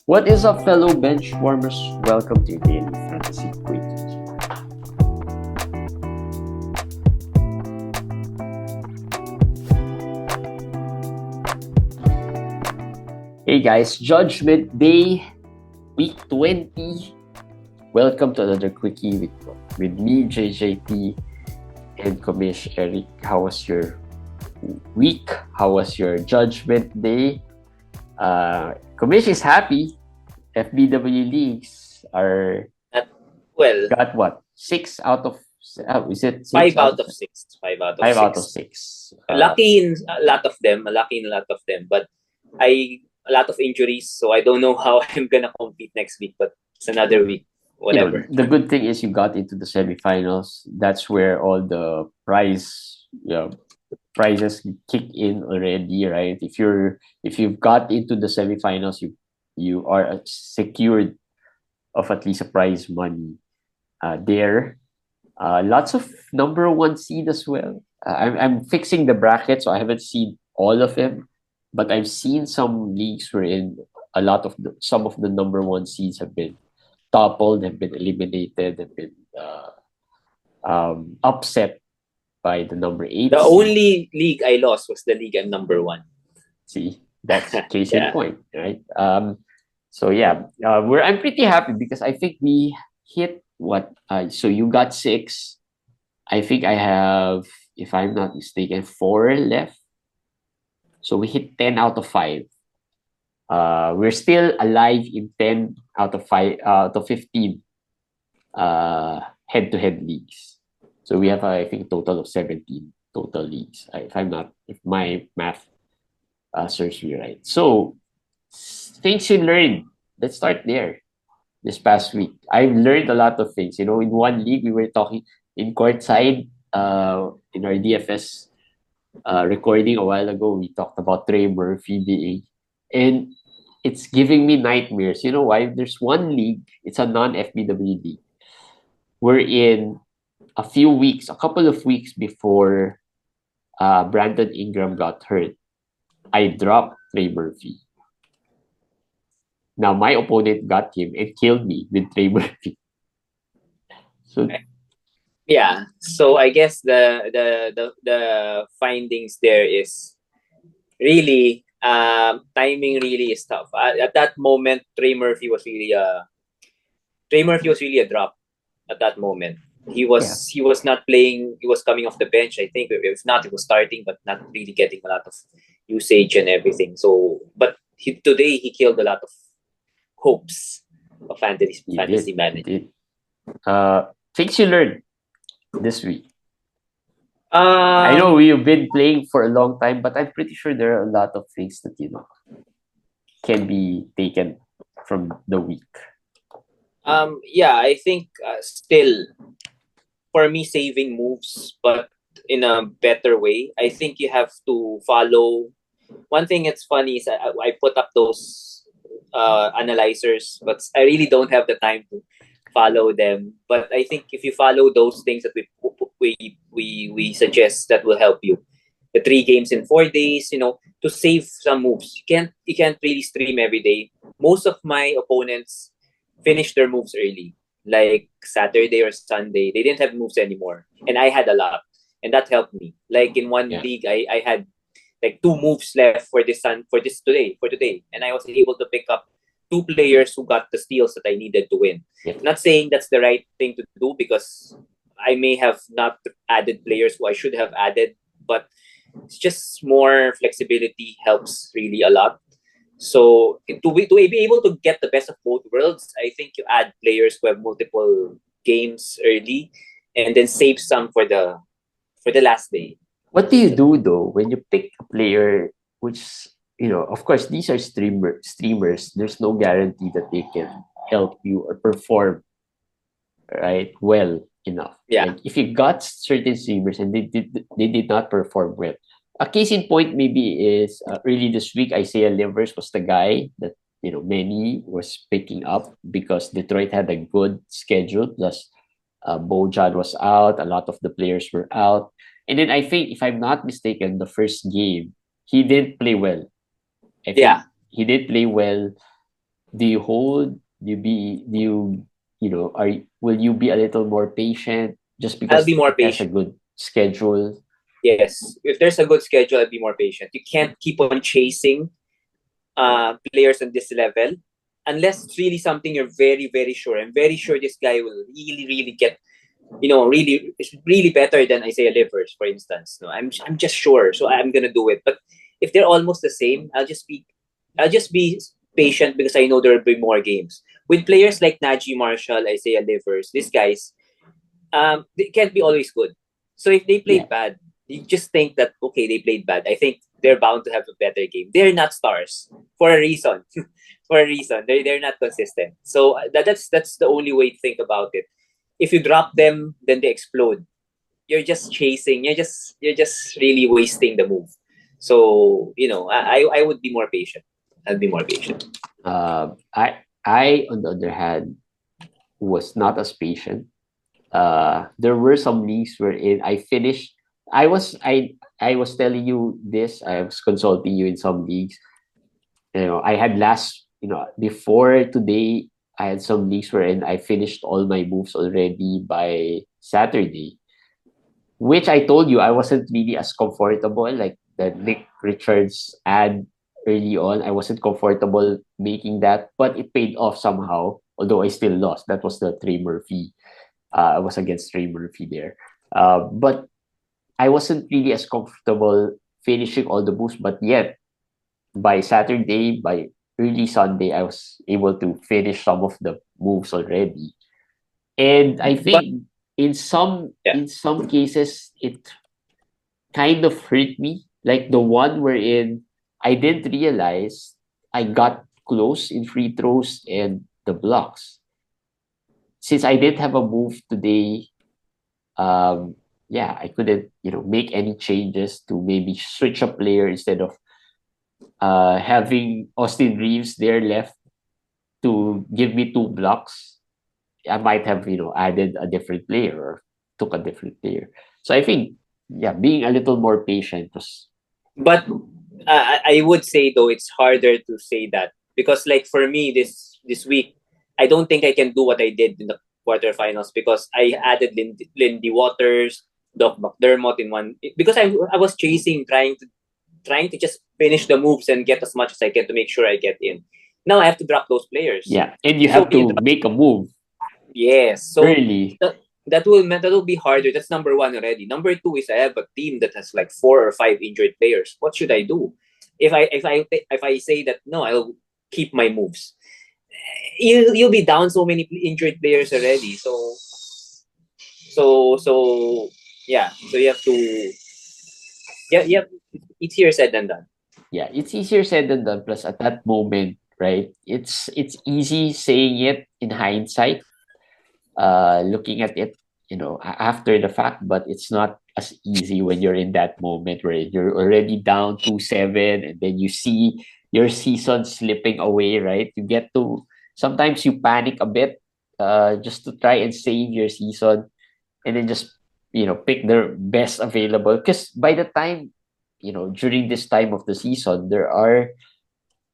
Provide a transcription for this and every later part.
What is up, fellow bench warmers? Welcome to your daily fantasy quickie. Hey guys, Judgment Day, week 20. Welcome to another quickie with me, JJP, and Komish Eric. How was your week? How was your Judgment Day? Komish is happy. FBW leagues are Well, got what? Six out of is it six five out of six. five out of six. Lucky in a lot of them. Lucky in a lot of them. But a lot of injuries, so I don't know how I'm gonna compete next week. But it's another week. Whatever. The good thing is you got into the semifinals. That's where all the prizes kick in already, right? If you've got into the semifinals, you are secured of at least a prize money there. Lots of number one seed as well. I'm fixing the bracket, so I haven't seen all of them, but I've seen some leagues wherein some of the number one seeds have been toppled, have been eliminated, have been upset by the number eight. The only league I lost was the league I'm number one. See, that's case in point, right? So yeah, I'm pretty happy because I think we hit what. So you got six. I think I have, if I'm not mistaken, four left. So we hit 10 out of 5. We're still alive in 10 out of 15 head-to-head leagues. So we have, I think, a total of 17 total leagues. If my math serves me right. So things you learned. Let's start there. This past week, I've learned a lot of things. In one league, we were talking in courtside in our DFS recording a while ago. We talked about Trey Murphy being, and it's giving me nightmares. You know why? There's one league. It's a non-FBW league. We're in a couple of weeks before Brandon Ingram got hurt. I dropped Trey Murphy. Now my opponent got him and killed me with Trey Murphy. So yeah. So I guess the findings there is really timing really is tough. At that moment, Trey Murphy was really a drop at that moment. He was not playing. He was coming off the bench. I think if not, he was starting, but not really getting a lot of usage and everything. So, but today he killed a lot of hopes of fantasy management. Things you learned this week. I know you've been playing for a long time, but I'm pretty sure there are a lot of things that can be taken from the week. Yeah, I think still for me saving moves, but in a better way. I think you have to follow. One thing that's funny is I put up those analyzers, but I really don't have the time to follow them. But I think if you follow those things that we suggest, that will help you. The 3 games in 4 days, to save some moves. You can't really stream every day. Most of my opponents finish their moves early, like Saturday or Sunday. They didn't have moves anymore, and I had a lot, and that helped me. Like in one league, I had like 2 moves left for today, and I was able to pick up 2 players who got the steals that I needed to win. Not saying that's the right thing to do, because I may have not added players who I should have added, but it's just more flexibility helps really a lot. So to be able to get the best of both worlds, I think you add players who have multiple games early, and then save some for the last day. What do you do though when you pick a player which, of course these are streamers, there's no guarantee that they can help you or perform right well enough. Yeah. Like if you got certain streamers and they did not perform well. A case in point maybe is early this week, Isaiah Livers was the guy that many was picking up because Detroit had a good schedule. Plus, Bojan was out. A lot of the players were out. And then I think, if I'm not mistaken, the first game, he didn't play well. I think he did play well do you hold? Do you know, will you be a little more patient just I'll because be more it has a patient. good schedule? Yes, if there's a good schedule, I'll be more patient. You can't keep on chasing players on this level unless it's really something you're very, very sure. I'm very sure this guy will really, really get, really, it's really better than Isaiah Livers, for instance. No, I'm just sure, so I'm gonna do it. But if they're almost the same, I'll just be patient because I know there will be more games. With players like Najee Marshall, Isaiah Livers, these guys, they can't be always good. So if they Yeah. played bad, you just think that okay, they played bad. I think they're bound to have a better game. They're not stars for a reason. For a reason, they're not consistent. So that's the only way to think about it. If you drop them, then they explode. You're just chasing. You're just really wasting the move. So I would be more patient. I'd be more patient. I on the other hand was not as patient. There were some leagues wherein I finished. I was telling you this. I was consulting you in some leagues. You know, I had last. You know, before today, I had some leagues wherein I finished all my moves already by Saturday, which I told you I wasn't really as comfortable. Like the Nick Richards ad early on, I wasn't comfortable making that, but it paid off somehow. Although I still lost. That was the Trey Murphy. I was against Trey Murphy there. But I wasn't really as comfortable finishing all the moves. But yet, by Saturday, by early Sunday, I was able to finish some of the moves already. And I But think yeah, in some cases it kind of hurt me. Like the one wherein I didn't realize I got close in free throws and the blocks. Since I didn't have a move today, um, yeah, I couldn't, you know, make any changes to maybe switch a player instead of having Austin Reeves there left to give me two blocks. I might have, you know, added a different player or took a different player. So I think, yeah, being a little more patient was, but I would say though it's harder to say that because like for me this week, I don't think I can do what I did in the quarterfinals because I added Lindy Waters, Doc McDermott in one because I was chasing trying to just finish the moves and get as much as I can to make sure I get in. Now I have to drop those players. yeah, and you So have when you to drop, make a move yes, so early. that will be harder. That's number one already. Number two is I have a team that has like 4 or 5 injured players. What should I do? If I say that no, I'll keep my moves. You'll be down so many injured players already. So yeah. So you have to yeah. It's easier said than done. Yeah, it's easier said than done. Plus, at that moment, right? It's easy saying it in hindsight, looking at it, you know, after the fact, but it's not as easy when you're in that moment where you're already down 2-7, and then you see your season slipping away, right? You get to sometimes you panic a bit, just to try and save your season, and then just, you know, pick the best available. Because by the time, you know, during this time of the season, there are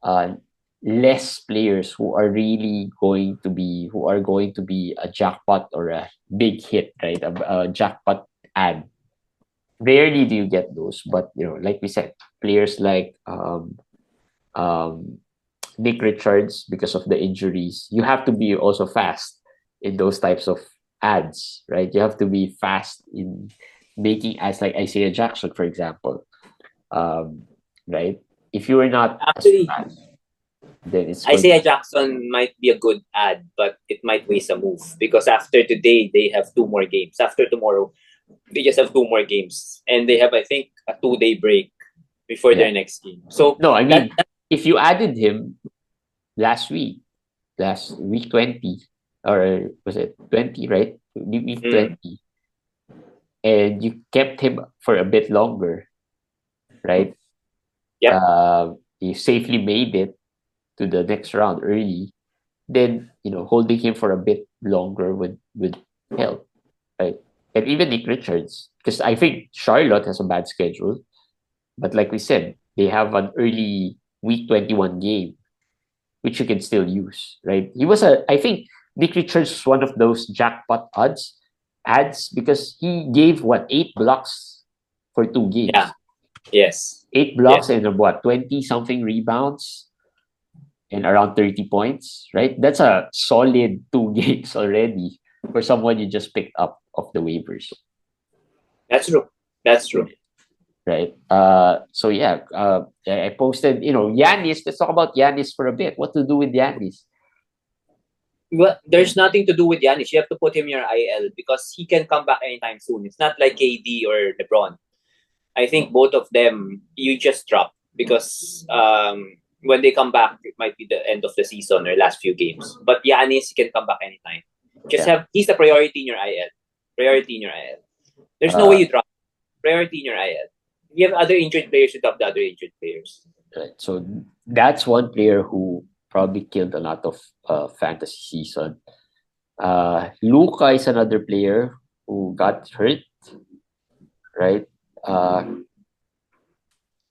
uh, less players who are going to be a jackpot or a big hit, right? A jackpot ad. Rarely do you get those, but you know, like we said, players like um, Nick Richards, because of the injuries, you have to be also fast in those types of ads, right? You have to be fast in making ads like Isaiah Jackson, for example, um, right? If you are not as Actually, fast, then it's going to Isaiah Jackson might be a good ad, but it might waste a move because after today they have 2 more games. After tomorrow, they just have 2 more games, and they have I think a 2 day break before yeah. their next game. So No, I that, mean, if you added him last week, last week 20, or was it 20, right? Week mm, 20, and you kept him for a bit longer, right? yep. You safely made it to the next round early, then, you know, holding him for a bit longer would help, right? And even Nick Richards, because I think Charlotte has a bad schedule, but like we said, they have an early week 21 game. which you can still use, right? I think Nick Richards was one of those jackpot ads because he gave what, 8 blocks for 2 games. Yeah. Yes. 8 blocks and what, 20 something rebounds and around 30 points, right? That's a solid 2 games already for someone you just picked up off the waivers. That's true. That's true. Right. So yeah, I posted, Giannis. Let's talk about Giannis for a bit. What to do with Giannis? Well, there's nothing to do with Giannis. You have to put him in your IL because he can come back anytime soon. It's not like KD or LeBron. I think both of them you just drop because when they come back, it might be the end of the season or last few games. But Giannis, he can come back anytime. He's the priority in your IL. Priority in your IL. There's no way you drop. Priority in your IL. You have other injured players, you drop the other injured players. Right. So that's one player who probably killed a lot of fantasy season. Luka is another player who got hurt, right?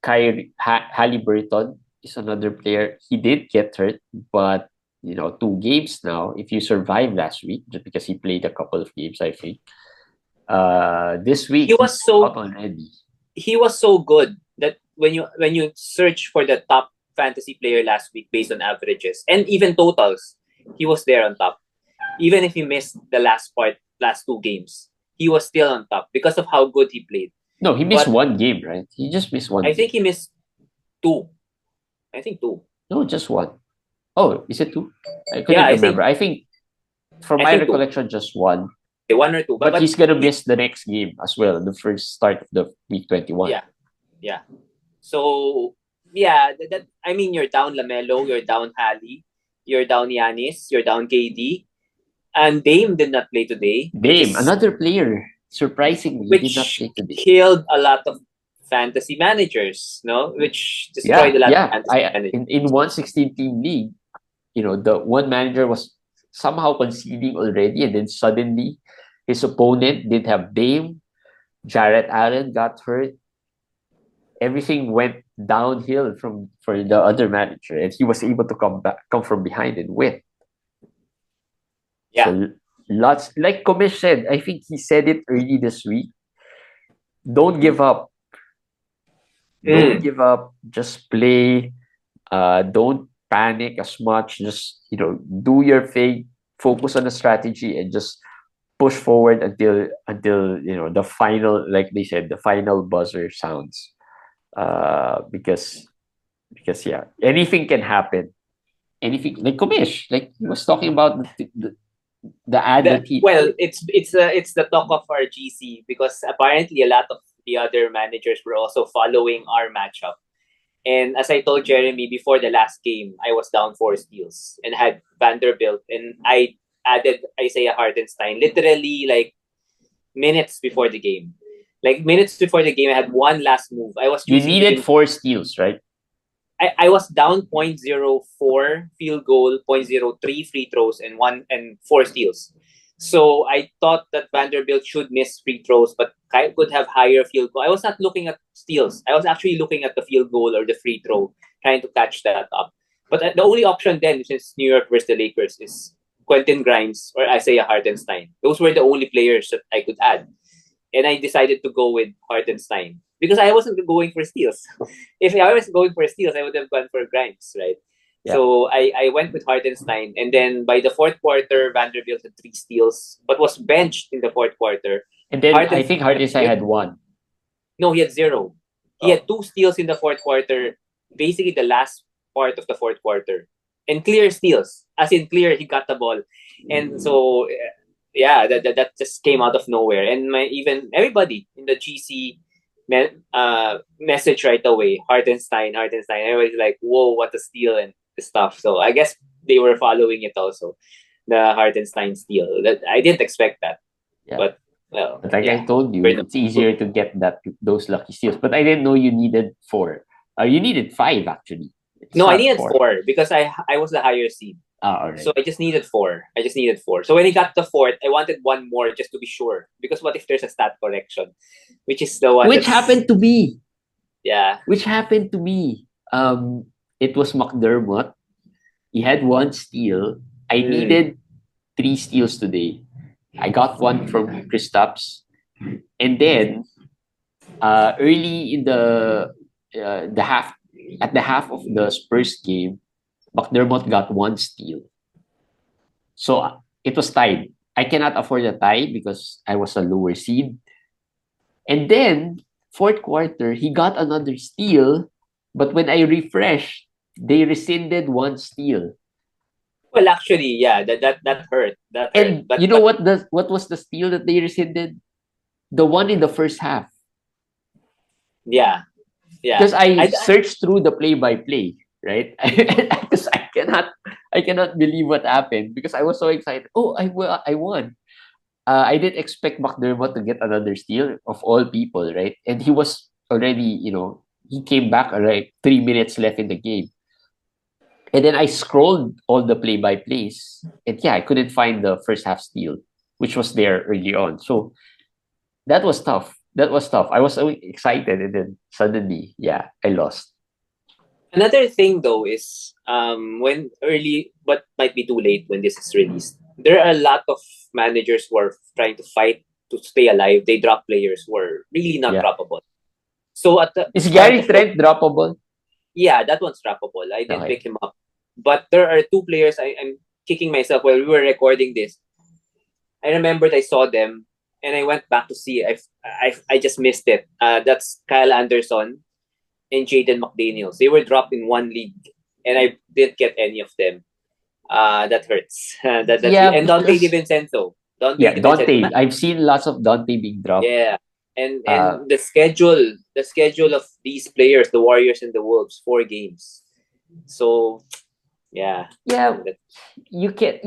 Halliburton is another player. He did get hurt, but 2 games now. If you survived last week, just because he played a couple of games, I think. This week he was so out already. He was so good that when you search for the top fantasy player last week based on averages and even totals, he was there on top. Even if he missed the last 2 games, he was still on top because of how good he played. No, he missed 1 game, right? He just missed 1. I think he missed 2. I think 2. No, just 1. Oh, is it 2? I couldn't remember. I think from my recollection, 2. Just 1. 1 or 2. But he's gonna miss the next game as well, the first start of the week 21. Yeah. So I mean, you're down LaMelo, you're down Hallie, you're down Giannis, you're down KD, and Dame did not play today. Dame, another player, surprisingly, did not play today. Killed a lot of fantasy managers, no? Which destroyed a lot of fantasy managers. In 116-team league, the one manager was somehow conceding already, and then suddenly his opponent did have Dame, Jarrett Allen got hurt. Everything went downhill for the other manager, and he was able to come from behind and win. Yeah. So lots, like Komish said, I think he said it early this week. Don't give up. Don't give up. Just play. Don't panic as much. Just do your thing. Focus on the strategy and just push forward until the final, like they said, the final buzzer sounds. Because anything can happen. Anything, like Komish, like he was talking about the ad that he. Well, it's the talk of our GC because apparently a lot of the other managers were also following our matchup. And as I told Jeremy before the last game, I was down 4 steals and had Vanderbilt, and I added Isaiah Hartenstein literally like minutes before the game. Like minutes before the game, I had one last move. You needed 4 steals, right? I was down 0.04 field goal, 0.03 free throws, and 4 steals. So I thought that Vanderbilt should miss free throws, but I could have higher field goal. I was not looking at steals. I was actually looking at the field goal or the free throw, trying to catch that up. But the only option then, since New York versus the Lakers, is Quentin Grimes or Isaiah Hartenstein. Those were the only players that I could add. And I decided to go with Hartenstein because I wasn't going for steals. If I was going for steals, I would have gone for Grimes, right? Yeah. So I went with Hartenstein, and then by the 4th quarter, Vanderbilt had 3 steals, but was benched in the 4th quarter. And then I think Hartenstein had 1. No, he had 0. He had 2 steals in the 4th quarter, basically the last part of the 4th quarter, and clear steals, as in clear, he got the ball, and so. Yeah, that just came out of nowhere, and even everybody in the GC message right away, Hartenstein. Everybody's like, "Whoa, what a steal!" and stuff. So I guess they were following it also, the Hartenstein steal. That I didn't expect that, but well, but I told you, it's easier to get those lucky steals. But I didn't know you needed 4. You needed 5 actually. No, I needed 4 because I was the higher seed. All right. So I just needed 4. So when I got the 4th, I wanted 1 more just to be sure. Because what if there's a stat correction? Which is the one happened to me. Yeah. Which happened to me. It was McDermott. He had one steal. I needed 3 steals today. I got one from Kristaps, and then early in the half at the half of the Spurs game, McDermott got one steal. So it was tied. I cannot afford a tie because I was a lower seed. And then fourth quarter, he got another steal, but when I refreshed, they rescinded one steal. Well, actually, yeah, that hurt. That hurt. And you know what was the steal that they rescinded? The one in the first half. Yeah, yeah. Because I searched through the play-by-play, right? Because I cannot believe what happened because I was so excited. Oh, I won. I didn't expect McDermott to get another steal of all people, right? And he was already, he came back like 3 minutes left in the game. And then I scrolled all the play-by-plays, and yeah, I couldn't find the first half steal, which was there early on. So that was tough. That was tough. I was so excited, and then suddenly, yeah, I lost. Another thing though is when early, but might be too late when this is released. There are a lot of managers who are trying to fight to stay alive. They drop players who are really not Yeah. droppable. So at the Is Gary Trent droppable? Yeah, that one's droppable. I didn't Okay. pick him up. But there are two players I'm kicking myself while we were recording this. I remembered I saw them and I went back to see. I just missed it. That's Kyle Anderson and Jaden McDaniels. They were dropped in one league and I didn't get any of them. That hurts. Yeah, and Dante because- DiVincenzo. Yeah, Dante. DiVincenzo. I've seen lots of Dante being dropped. Yeah. And the schedule of these players, the Warriors and the Wolves, 4 games. So yeah. Yeah, you can't,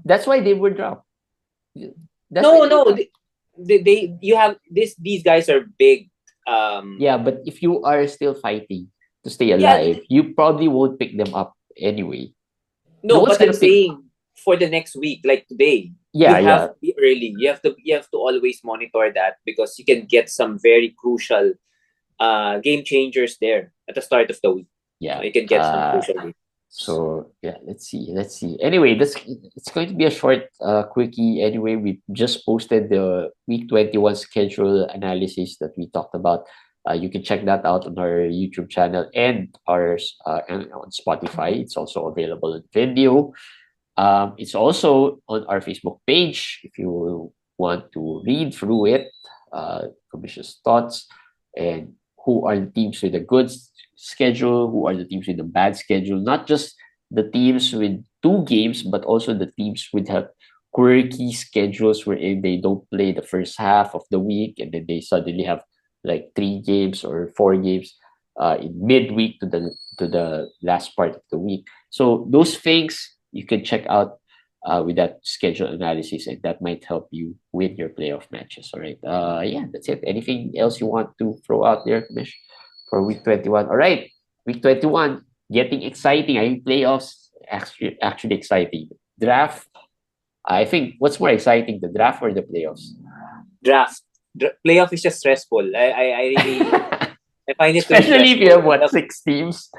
that's why they were dropped. That's why No, dropped. they you have these guys are big. Yeah, but if you are still fighting to stay alive, you probably won't pick them up anyway. No, one's but I'm gonna pick- saying for the next week, like today, Yeah, you have to be early. You have to always monitor that because you can get some very crucial game changers there at the start of the week. Yeah. You can get some crucial games. So yeah, let's see. Anyway, it's going to be a short quickie. Anyway, we just posted the week 21 schedule analysis that we talked about. You can check that out on our YouTube channel and and on Spotify. It's also available in video. It's also on our Facebook page if you want to read through it, Commission's thoughts, and who are the teams with a good schedule, who are the teams with a bad schedule, not just the teams with 2 games, but also the teams with have quirky schedules wherein they don't play the first half of the week and then they suddenly have like 3 games or 4 games in midweek to the last part of the week. So those things you can check out with that schedule analysis, and that might help you win your playoff matches. All right. Yeah, that's it. Anything else you want to throw out there, Mish, for week 21? All right, week 21, getting exciting. I think playoffs actually exciting. Draft. I think what's more exciting, the draft or the playoffs? Draft. Playoff is just stressful. I really I find it especially if you have what 6 teams.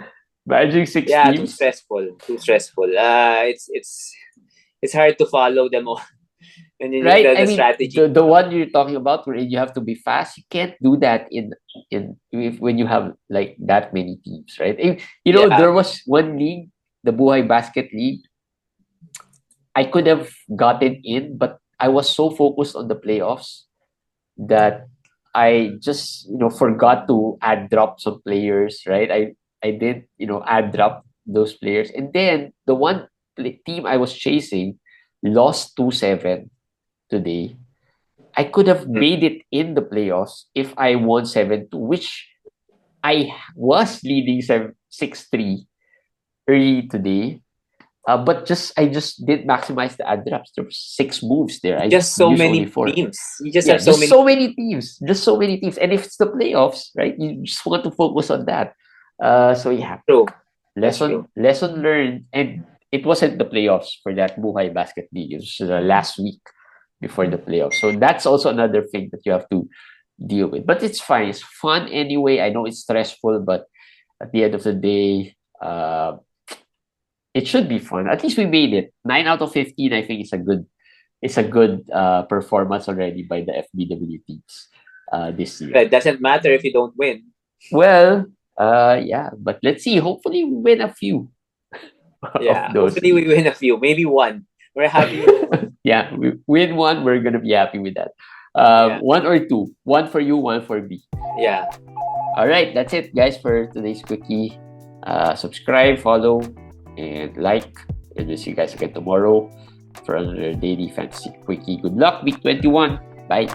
Managing 6 teams. Too stressful. It's hard to follow them all. And then right? the strategy. The one you're talking about where you have to be fast, you can't do that when you have like that many teams, right? There was one league, the Buhay Basket League. I could have gotten in, but I was so focused on the playoffs that I just forgot to add drop some players, right? I did add drop those players, and then the one team I was chasing lost 2-7 today. I could have made it in the playoffs if I won 7-2, which I was leading 6-3 early today. But I just didn't maximize the ad drops. There were 6 moves there. I just so used many only 4. teams. You just have so many teams. Just so many teams. And if it's the playoffs, right, you just want to focus on that. So yeah. True. Lesson learned. And it wasn't the playoffs for that Buhay Basket League. It was the last week before the playoffs. So that's also another thing that you have to deal with. But it's fine. It's fun anyway. I know it's stressful, but at the end of the day, it should be fun. At least we made it. 9 out of 15, I think, is a good performance already by the FBW teams this year. It doesn't matter if you don't win. Well, yeah, but let's see. Hopefully, we win a few. Yeah, of those. hopefully we win a few, maybe one. We're happy. Yeah, we win one. We're gonna be happy with that. Yeah. One or two. One for you, one for me. Yeah. All right, that's it, guys, for today's quickie. Subscribe, follow, and like. And we'll see you guys again tomorrow for another daily fantasy quickie. Good luck, week 21. Bye.